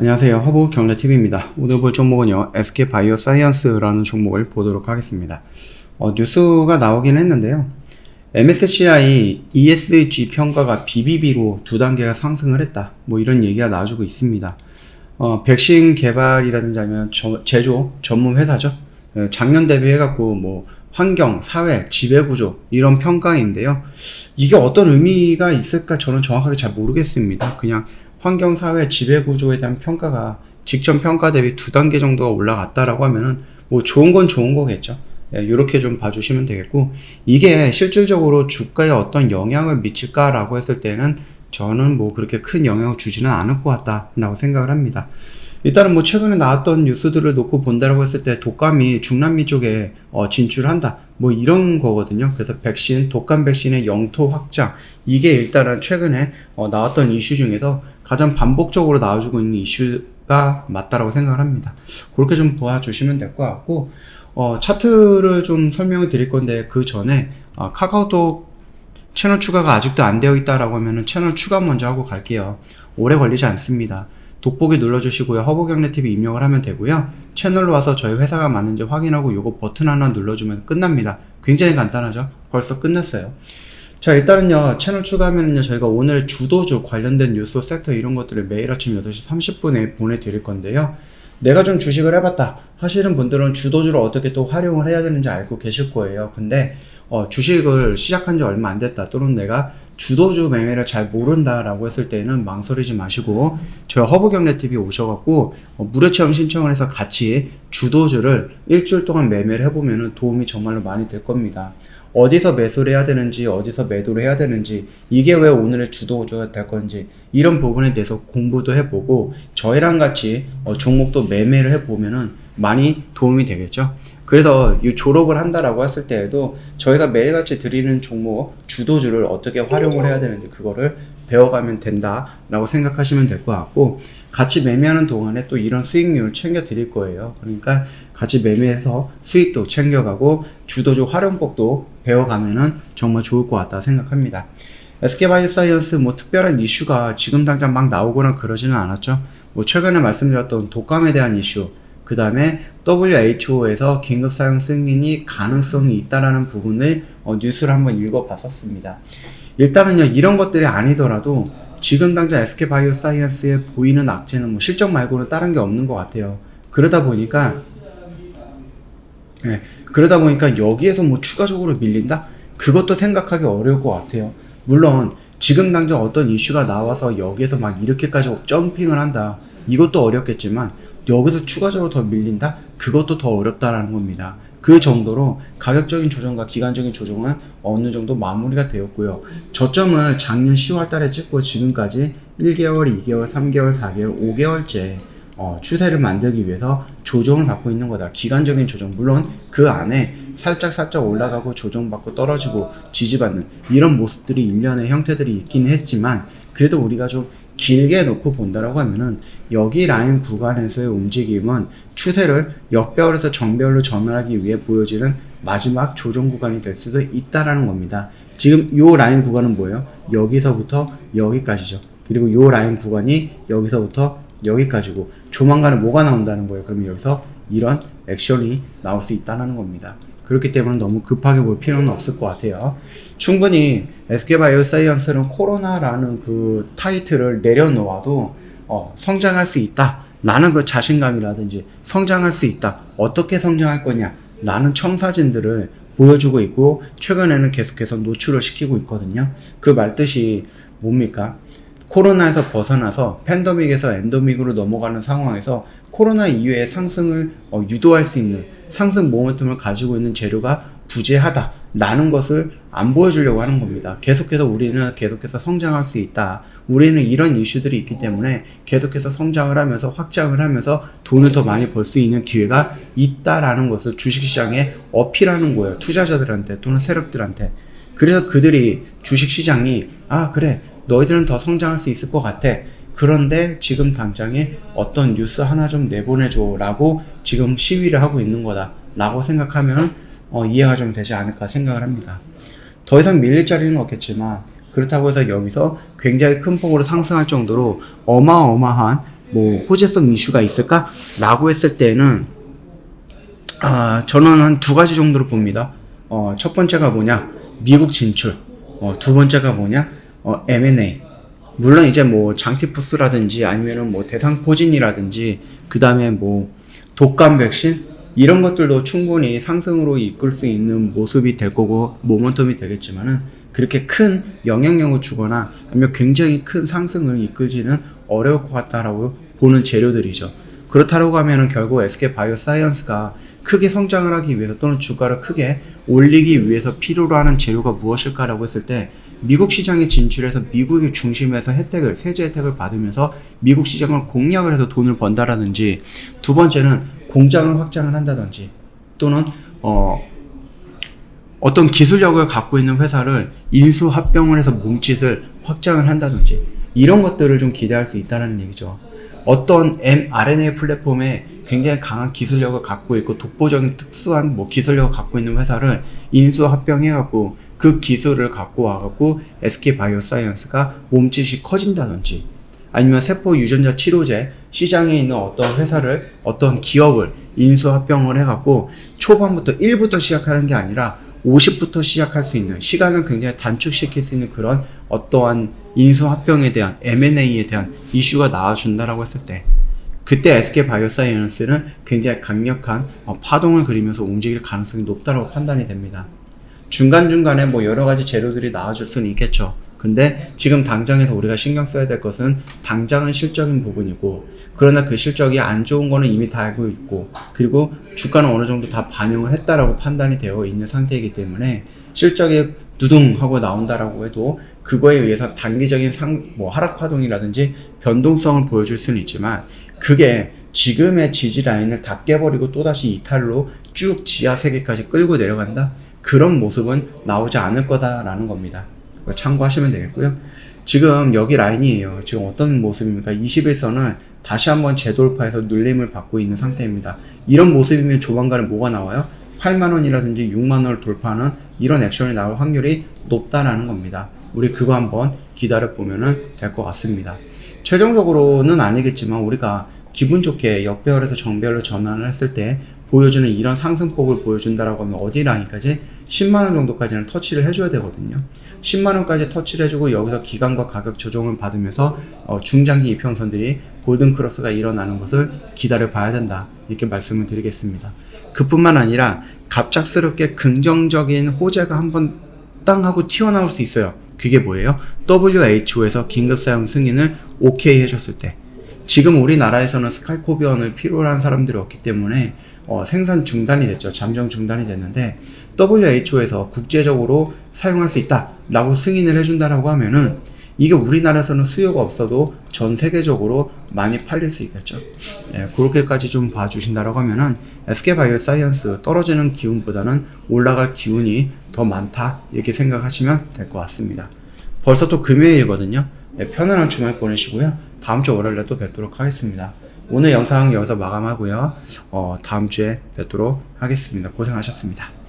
안녕하세요. 허브 경제TV입니다. 오늘 볼 종목은요, SK바이오사이언스라는 종목을 보도록 하겠습니다. 뉴스가 나오긴 했는데요. MSCI ESG 평가가 BBB로 두 단계가 상승을 했다. 뭐 이런 얘기가 나와주고 있습니다. 백신 개발이라든지 아니면 제조 전문 회사죠. 작년 대비해갖고 뭐 환경, 사회, 지배구조 이런 평가인데요. 이게 어떤 의미가 있을까 저는 정확하게 잘 모르겠습니다. 그냥 환경, 사회, 지배구조에 대한 평가가 직전 평가 대비 두 단계 정도가 올라갔다라고 하면은 뭐 좋은 건 좋은 거겠죠. 이렇게 좀 봐주시면 되겠고, 이게 실질적으로 주가에 어떤 영향을 미칠까라고 했을 때는 저는 뭐 그렇게 큰 영향을 주지는 않을 것 같다라고 생각을 합니다. 일단은 뭐 최근에 나왔던 뉴스들을 놓고 본다라고 했을 때 독감이 중남미 쪽에 진출한다 뭐 이런 거거든요. 그래서 백신, 독감 백신의 영토 확장, 이게 일단은 최근에 나왔던 이슈 중에서 가장 반복적으로 나와주고 있는 이슈가 맞다라고 생각을 합니다. 그렇게 좀 보아주시면 될 것 같고, 차트를 좀 설명을 드릴 건데 그 전에 카카오톡 채널 추가가 아직도 안 되어 있다라고 하면은 채널 추가 먼저 하고 갈게요. 오래 걸리지 않습니다. 돋보기 눌러주시고요. 허브경제TV 입력을 하면 되고요. 채널로 와서 저희 회사가 맞는지 확인하고 요거 버튼 하나 눌러주면 끝납니다. 굉장히 간단하죠? 벌써 끝났어요. 자, 일단은요, 채널 추가하면은요, 저희가 오늘 주도주 관련된 뉴스 섹터 이런 것들을 매일 아침 8시 30분에 보내드릴 건데요. 내가 좀 주식을 해봤다 하시는 분들은 주도주를 어떻게 또 활용을 해야 되는지 알고 계실 거예요. 근데 주식을 시작한 지 얼마 안 됐다, 또는 내가 주도주 매매를 잘 모른다라고 했을 때는 망설이지 마시고 저희 허브경제TV 오셔갖고 무료 체험 신청을 해서 같이 주도주를 일주일 동안 매매를 해보면 도움이 정말로 많이 될 겁니다. 어디서 매수를 해야 되는지, 어디서 매도를 해야 되는지, 이게 왜 오늘의 주도주가 될 건지, 이런 부분에 대해서 공부도 해보고 저희랑 같이 종목도 매매를 해보면은 많이 도움이 되겠죠. 그래서 이 졸업을 한다라고 했을 때에도 저희가 매일같이 드리는 종목 주도주를 어떻게 활용을 해야 되는지 그거를 배워가면 된다라고 생각하시면 될 것 같고, 같이 매매하는 동안에 또 이런 수익률 챙겨 드릴 거예요. 그러니까 같이 매매해서 수익도 챙겨가고 주도주 활용법도 배워가면은 정말 좋을 것 같다 생각합니다. SK바이오사이언스 뭐 특별한 이슈가 지금 당장 막 나오거나 그러지는 않았죠. 뭐 최근에 말씀드렸던 독감에 대한 이슈, 그 다음에 WHO에서 긴급 사용 승인이 가능성이 있다라는 부분을 뉴스를 한번 읽어봤었습니다. 일단은요, 이런 것들이 아니더라도 지금 당장 SK바이오사이언스에 보이는 악재는 뭐 실적 말고는 다른 게 없는 것 같아요. 그러다 보니까 여기에서 뭐 추가적으로 밀린다? 그것도 생각하기 어려울 것 같아요. 물론 지금 당장 어떤 이슈가 나와서 여기에서 막 이렇게까지 점핑을 한다, 이것도 어렵겠지만 여기서 추가적으로 더 밀린다? 그것도 더 어렵다라는 겁니다. 그 정도로 가격적인 조정과 기간적인 조정은 어느 정도 마무리가 되었고요. 저점을 작년 10월 달에 찍고 지금까지 1개월, 2개월, 3개월, 4개월, 5개월째 추세를 만들기 위해서 조정을 받고 있는 거다. 기간적인 조정, 물론 그 안에 살짝 올라가고 조정받고 떨어지고 지지받는 이런 모습들이 일련의 형태들이 있긴 했지만, 그래도 우리가 좀 길게 놓고 본다라고 하면은 여기 라인 구간에서의 움직임은 추세를 역배열에서 정배열로 전환하기 위해 보여지는 마지막 조정 구간이 될 수도 있다라는 겁니다. 지금 요 라인 구간은 뭐예요? 여기서부터 여기까지죠. 그리고 요 라인 구간이 여기서부터 여기까지고, 조만간에 뭐가 나온다는 거예요? 그러면 여기서 이런 액션이 나올 수 있다는 겁니다. 그렇기 때문에 너무 급하게 볼 필요는 없을 것 같아요. 충분히 SK바이오사이언스는 코로나라는 그 타이틀을 내려놓아도 성장할 수 있다 라는 그 자신감이라든지, 성장할 수 있다, 어떻게 성장할 거냐 라는 청사진들을 보여주고 있고, 최근에는 계속해서 노출을 시키고 있거든요. 그 말뜻이 뭡니까? 코로나에서 벗어나서 팬데믹에서 엔데믹으로 넘어가는 상황에서 코로나 이후의 상승을 유도할 수 있는 상승 모멘텀을 가지고 있는 재료가 부재하다 라는 것을 안 보여주려고 하는 겁니다. 계속해서 우리는 계속해서 성장할 수 있다, 우리는 이런 이슈들이 있기 때문에 계속해서 성장을 하면서 확장을 하면서 돈을 더 많이 벌 수 있는 기회가 있다라는 것을 주식시장에 어필하는 거예요. 투자자들한테 또는 세력들한테. 그래서 그들이 주식시장이 그래, 너희들은 더 성장할 수 있을 것 같아, 그런데 지금 당장에 어떤 뉴스 하나 좀 내보내줘 라고 지금 시위를 하고 있는 거다 라고 생각하면 이해가 좀 되지 않을까 생각을 합니다. 더 이상 밀릴 자리는 없겠지만, 그렇다고 해서 여기서 굉장히 큰 폭으로 상승할 정도로 어마어마한 뭐 호재성 이슈가 있을까? 라고 했을 때는 저는 한 두 가지 정도로 봅니다. 첫 번째가 뭐냐? 미국 진출. 두 번째가 뭐냐? M&A. 물론 이제 뭐 장티푸스라든지 아니면은 뭐 대상포진이라든지 그 다음에 뭐 독감 백신 이런 것들도 충분히 상승으로 이끌 수 있는 모습이 될 거고 모멘텀이 되겠지만은 그렇게 큰 영향력을 주거나 아니면 굉장히 큰 상승을 이끌지는 어려울 것 같다라고 보는 재료들이죠. 그렇다고 하면은 결국 SK바이오사이언스가 크게 성장을 하기 위해서 또는 주가를 크게 올리기 위해서 필요로 하는 재료가 무엇일까라고 했을 때 미국 시장에 진출해서 미국의 중심에서 혜택을, 세제 혜택을 받으면서 미국 시장을 공략을 해서 돈을 번다라든지 두 번째는 공장을 확장을 한다든지 또는 어떤 기술력을 갖고 있는 회사를 인수 합병을 해서 몸짓을 확장을 한다든지 이런 것들을 좀 기대할 수 있다는 얘기죠. 어떤 mRNA 플랫폼에 굉장히 강한 기술력을 갖고 있고 독보적인 특수한 뭐 기술력을 갖고 있는 회사를 인수 합병해갖고 그 기술을 갖고 와갖고 SK바이오사이언스가 몸짓이 커진다든지 아니면 세포 유전자 치료제 시장에 있는 어떤 회사를 어떤 기업을 인수 합병을 해갖고 초반부터 1부터 시작하는 게 아니라 50부터 시작할 수 있는 시간을 굉장히 단축시킬 수 있는 그런 어떠한 인수합병에 대한 M&A에 대한 이슈가 나와준다라고 했을 때 그때 SK바이오사이언스는 굉장히 강력한 파동을 그리면서 움직일 가능성이 높다고 판단이 됩니다. 중간중간에 뭐 여러가지 재료들이 나와줄 수는 있겠죠. 근데 지금 당장에서 우리가 신경 써야 될 것은 당장은 실적인 부분이고 그러나 그 실적이 안 좋은 거는 이미 다 알고 있고 그리고 주가는 어느 정도 다 반영을 했다라고 판단이 되어 있는 상태이기 때문에 실적이 두둥하고 나온다라고 해도 그거에 의해서 단기적인 하락 파동이라든지 변동성을 보여줄 수는 있지만 그게 지금의 지지 라인을 다 깨버리고 또다시 이탈로 쭉 지하 세계까지 끌고 내려간다? 그런 모습은 나오지 않을 거다라는 겁니다. 참고하시면 되겠고요. 지금 여기 라인이에요. 지금 어떤 모습입니까? 21선을 다시 한번 재돌파해서 눌림을 받고 있는 상태입니다. 이런 모습이면 조만간에 뭐가 나와요? 8만원이라든지 6만원을 돌파하는 이런 액션이 나올 확률이 높다라는 겁니다. 우리 그거 한번 기다려 보면은 될 것 같습니다. 최종적으로는 아니겠지만 우리가 기분 좋게 역배열에서 정배열로 전환을 했을 때 보여주는 이런 상승폭을 보여준다라고 하면 어디 라인까지 10만원 정도까지는 터치를 해줘야 되거든요. 10만원까지 터치를 해주고 여기서 기간과 가격 조정을 받으면서 중장기 이평선들이 골든크로스가 일어나는 것을 기다려 봐야 된다, 이렇게 말씀을 드리겠습니다. 그뿐만 아니라 갑작스럽게 긍정적인 호재가 한번 땅 하고 튀어나올 수 있어요. 그게 뭐예요? WHO에서 긴급사용 승인을 오케이 해줬을 때, 지금 우리나라에서는 스칼코비언을 필요로 한 사람들이 없기 때문에 생산 중단이 됐죠. 잠정 중단이 됐는데 WHO에서 국제적으로 사용할 수 있다 라고 승인을 해준다라고 하면은 이게 우리나라에서는 수요가 없어도 전 세계적으로 많이 팔릴 수 있겠죠. 예, 그렇게까지 좀 봐주신다라고 하면은 SK바이오사이언스 떨어지는 기운보다는 올라갈 기운이 더 많다, 이렇게 생각하시면 될 것 같습니다. 벌써 또 금요일이거든요. 예, 편안한 주말 보내시고요. 다음 주 월요일에 또 뵙도록 하겠습니다. 오늘 영상 여기서 마감하고요. 다음 주에 뵙도록 하겠습니다. 고생하셨습니다.